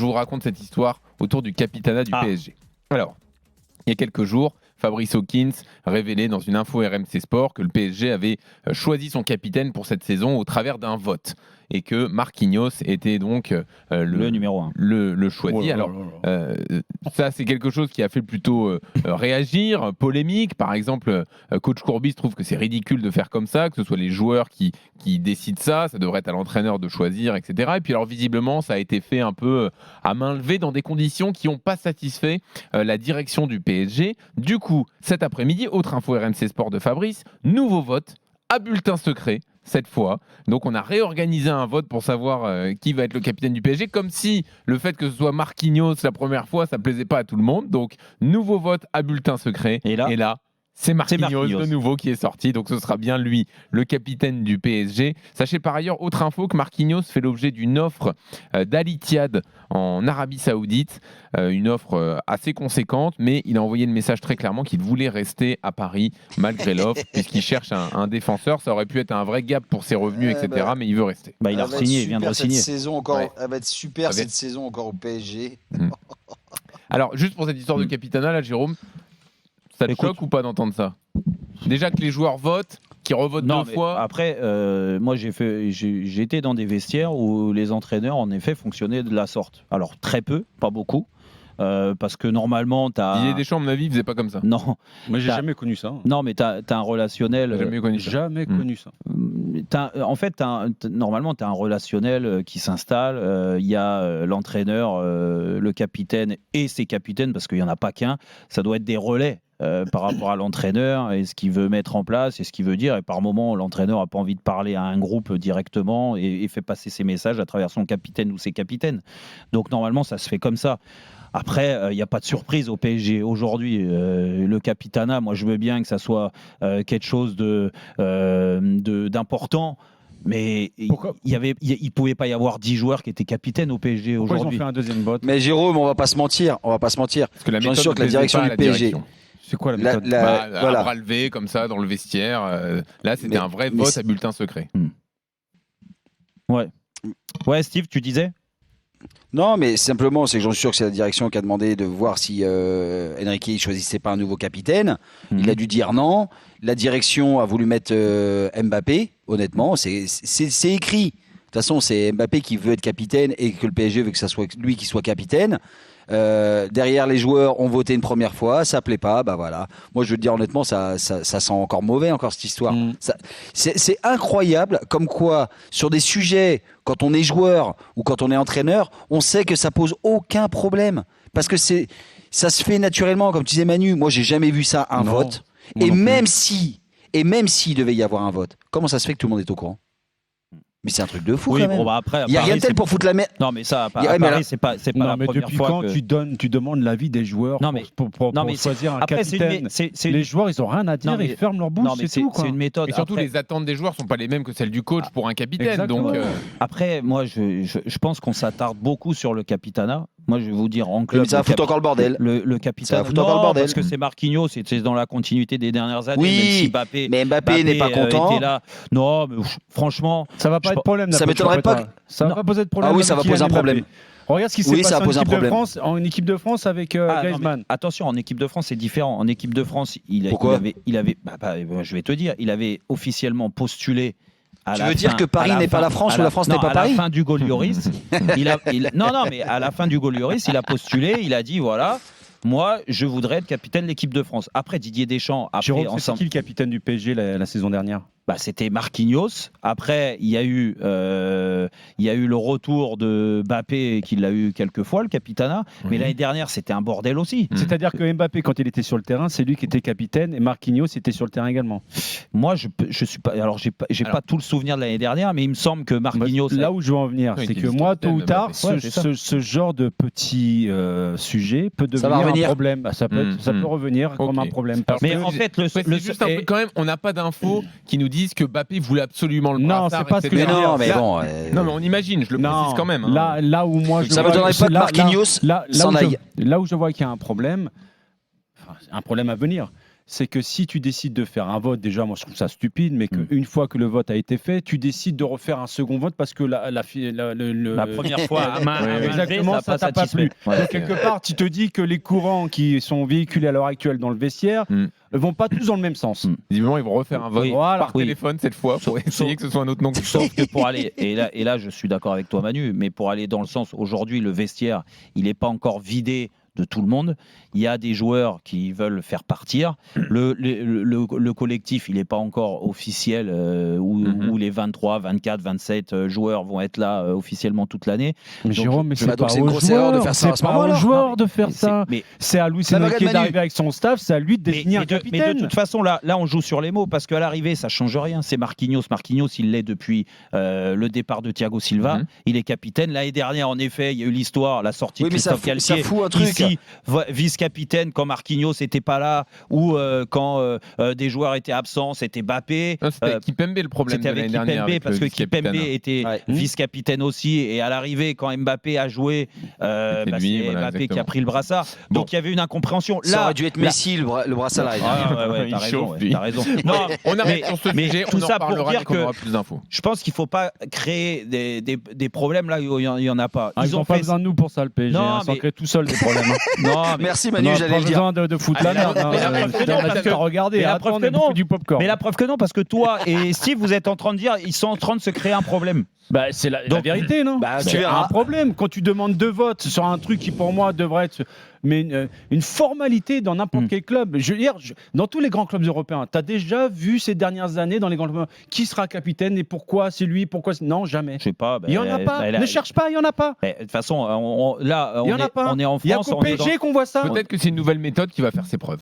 je vous raconte cette histoire autour du capitana du PSG. Alors, il y a quelques jours, Fabrice Hawkins révélait dans une info RMC Sport que le PSG avait choisi son capitaine pour cette saison au travers d'un vote et que Marquinhos était donc le numéro 1. Le choisi. Alors, ça, c'est quelque chose qui a fait plutôt réagir, polémique. Par exemple, coach Courbis trouve que c'est ridicule de faire comme ça, que ce soit les joueurs qui décident ça devrait être à l'entraîneur de choisir, etc. Et puis alors, visiblement, ça a été fait un peu à main levée dans des conditions qui n'ont pas satisfait la direction du PSG. Du coup, cet après-midi, autre info RMC Sport de Fabrice, nouveau vote à bulletin secret cette fois. Donc on a réorganisé un vote pour savoir qui va être le capitaine du PSG, comme si le fait que ce soit Marquinhos la première fois, ça plaisait pas à tout le monde. Donc nouveau vote à bulletin secret. Et là c'est Marquinhos de nouveau qui est sorti, donc ce sera bien lui, le capitaine du PSG. Sachez par ailleurs, autre info, que Marquinhos fait l'objet d'une offre d'Al Ittihad en Arabie Saoudite, une offre assez conséquente, mais il a envoyé le message très clairement qu'il voulait rester à Paris malgré l'offre, puisqu'il cherche un défenseur. Ça aurait pu être un vrai gap pour ses revenus, etc., mais il veut rester. Il a signé, il vient de re-signer. Elle va être super cette saison encore au PSG. Alors, juste pour cette histoire de capitana, là, Jérôme, ça te choque ou pas d'entendre ça? Déjà que les joueurs votent, qui revotent deux fois. Après, moi j'ai été dans des vestiaires où les entraîneurs en effet fonctionnaient de la sorte. Alors très peu, pas beaucoup. Parce que normalement, tu as. Didier Deschamps, à mon avis, il faisait pas comme ça. Non. Moi, j'ai jamais connu ça. Non, mais tu as un relationnel. Jamais connu ça. En fait, normalement, tu as un relationnel qui s'installe. Il y a l'entraîneur, le capitaine et ses capitaines, parce qu'il n'y en a pas qu'un. Ça doit être des relais. Par rapport à l'entraîneur et ce qu'il veut mettre en place et ce qu'il veut dire. Et par moment, l'entraîneur n'a pas envie de parler à un groupe directement et fait passer ses messages à travers son capitaine ou ses capitaines. Donc normalement, ça se fait comme ça. Après, il n'y a pas de surprise au PSG aujourd'hui. Le capitana, moi je veux bien que ça soit quelque chose d'important. Mais il ne pouvait pas y avoir 10 joueurs qui étaient capitaines au PSG aujourd'hui. Ils ont fait un deuxième vote. Mais Jérôme, on va pas se mentir. Parce que la j'en suis sûr que la direction du PSG. C'est quoi la méthode? Un bras levé comme ça dans le vestiaire. Là, c'était un vrai vote à bulletin secret. Ouais, Steve, tu disais? Non, mais simplement, c'est que j'en suis sûr que c'est la direction qui a demandé de voir si Enrique ne choisissait pas un nouveau capitaine. Il a dû dire non. La direction a voulu mettre Mbappé. Honnêtement, c'est écrit. De toute façon, c'est Mbappé qui veut être capitaine et que le PSG veut que ça soit lui qui soit capitaine. Derrière, les joueurs ont voté une première fois, ça plaît pas, bah voilà. Moi, je veux te dire honnêtement, ça sent encore mauvais, encore cette histoire. C'est incroyable, comme quoi sur des sujets, quand on est joueur ou quand on est entraîneur, on sait que ça pose aucun problème parce que ça se fait naturellement, comme tu disais Manu. Moi, j'ai jamais vu ça un vote. Et même s'il devait y avoir un vote, comment ça se fait que tout le monde est au courant? Mais c'est un truc de fou quand même. Bon, après, il n'y a rien de tel pour foutre la merde. Non, mais ça, à Paris, c'est pas la première depuis fois quand que... tu demandes l'avis des joueurs pour choisir un capitaine? Les joueurs, ils n'ont rien à dire, ils ferment leur bouche, c'est tout. C'est une méthode. Et surtout, les attentes des joueurs ne sont pas les mêmes que celles du coach pour un capitaine. Donc, après, moi, je pense qu'on s'attarde beaucoup sur le capitana. Moi, je vais vous dire, en club... Mais ça va foutre encore le bordel. Le capitaine, parce que c'est Marquinhos, c'est dans la continuité des dernières années. Oui, même si mais Mbappé n'est pas content. Là. Non, mais franchement... Ça va pas être problème. Ça m'étonnerait pas. Ça va pas poser de problème. Ah oui, ça va poser un problème. Regarde ce qui s'est passé en équipe de France avec Griezmann. Attention, en équipe de France, c'est différent. En équipe de France, Pourquoi il avait je vais te dire, il avait officiellement postulé. Tu veux dire que Paris n'est pas la France ou la France n'est pas Paris? À la fin du Gaulle Lloris, mais à la fin du Gaulle Lloris, il a postulé, il a dit voilà, moi, je voudrais être capitaine de l'équipe de France. Après Didier Deschamps, c'est qui le capitaine du PSG la saison dernière? C'était Marquinhos. Après, il y a eu le retour de Mbappé, qui l'a eu quelques fois, le capitana. Mais l'année dernière, c'était un bordel aussi. C'est-à-dire que Mbappé, quand il était sur le terrain, c'est lui qui était capitaine et Marquinhos était sur le terrain également. Moi, je suis pas. Alors, j'ai pas tout le souvenir de l'année dernière, mais il me semble que Marquinhos. Là où je veux en venir, c'est que moi, tôt ou tard, ce genre de petit sujet peut devenir un problème. Ça peut revenir comme un problème. Mais en fait, juste un peu quand même, on n'a pas d'infos qui nous disent que Mbappé voulait absolument le brassard. Non, c'est pas ce que je veux dire. Mais bon. Non, mais on imagine, je le précise quand même. Là où moi, ça m'étonnerait pas que Marquinhos s'en aille. Là où je vois qu'il y a un problème à venir, c'est que si tu décides de faire un vote, déjà, moi je trouve ça stupide, mais qu'une fois que le vote a été fait, tu décides de refaire un second vote parce que la première fois, exactement, ça t'a pas plu. Donc, quelque part, tu te dis que les courants qui sont véhiculés à l'heure actuelle dans le vestiaire ne vont pas tous dans le même sens. Visiblement, ils vont refaire un vote par téléphone cette fois pour essayer que ce soit un autre nom. Sauf que pour aller, et là je suis d'accord avec toi Manu, mais pour aller dans le sens, aujourd'hui le vestiaire, il n'est pas encore vidé de tout le monde. Il y a des joueurs qui veulent faire partir. Le collectif, il n'est pas encore officiel où les 23, 24, 27 joueurs vont être là officiellement toute l'année. Mais Jérôme, mais c'est pas aux joueurs de faire ça. C'est pas aux joueurs de faire ça. C'est à Luis Enrique d'arriver avec son staff, c'est à lui de désigner un capitaine. Mais de toute façon, là, on joue sur les mots parce qu'à l'arrivée, ça change rien. C'est Marquinhos. Marquinhos, il l'est depuis le départ de Thiago Silva. Il est capitaine. L'année dernière, en effet, il y a eu l'histoire, la sortie de Christophe Galtier. Ça fout un truc. Ici, vice-capitaine quand Marquinhos n'était pas là ou quand des joueurs étaient absents, c'était Mbappé. C'était Kipembe le problème de l'année dernière. Parce que Kipembe était vice-capitaine aussi et à l'arrivée quand Mbappé a joué, c'est Mbappé qui a pris le brassard. Donc il y avait une incompréhension. Ça aurait dû être Messi le brassard là. T'as raison. Non, on arrête sur ce sujet. Tout ça pour dire que plus d'infos. je pense qu'il ne faut pas créer des problèmes là où il n'y en a pas. Ils n'ont pas besoin de nous pour ça le PSG. Ils créent tout seul des problèmes. Merci Manu, j'allais le dire. Pas besoin de foutre la merde. Regarder, du popcorn. Mais la preuve que non, parce que toi et Steve, vous êtes en train de dire, ils sont en train de se créer un problème. C'est la vérité, non? C'est un problème. Quand tu demandes 2 votes sur un truc qui, pour moi, devrait être une formalité dans n'importe quel club. Je veux dire, dans tous les grands clubs européens, tu as déjà vu ces dernières années dans les grands clubs qui sera capitaine et pourquoi c'est lui, pourquoi non, jamais. Je sais pas. Il n'y en a pas. Ne cherche pas, il n'y en a pas. De toute façon, là, on est en France. Il n'y a qu'au PSG qu'on voit ça. Peut-être que c'est une nouvelle méthode qui va faire ses preuves.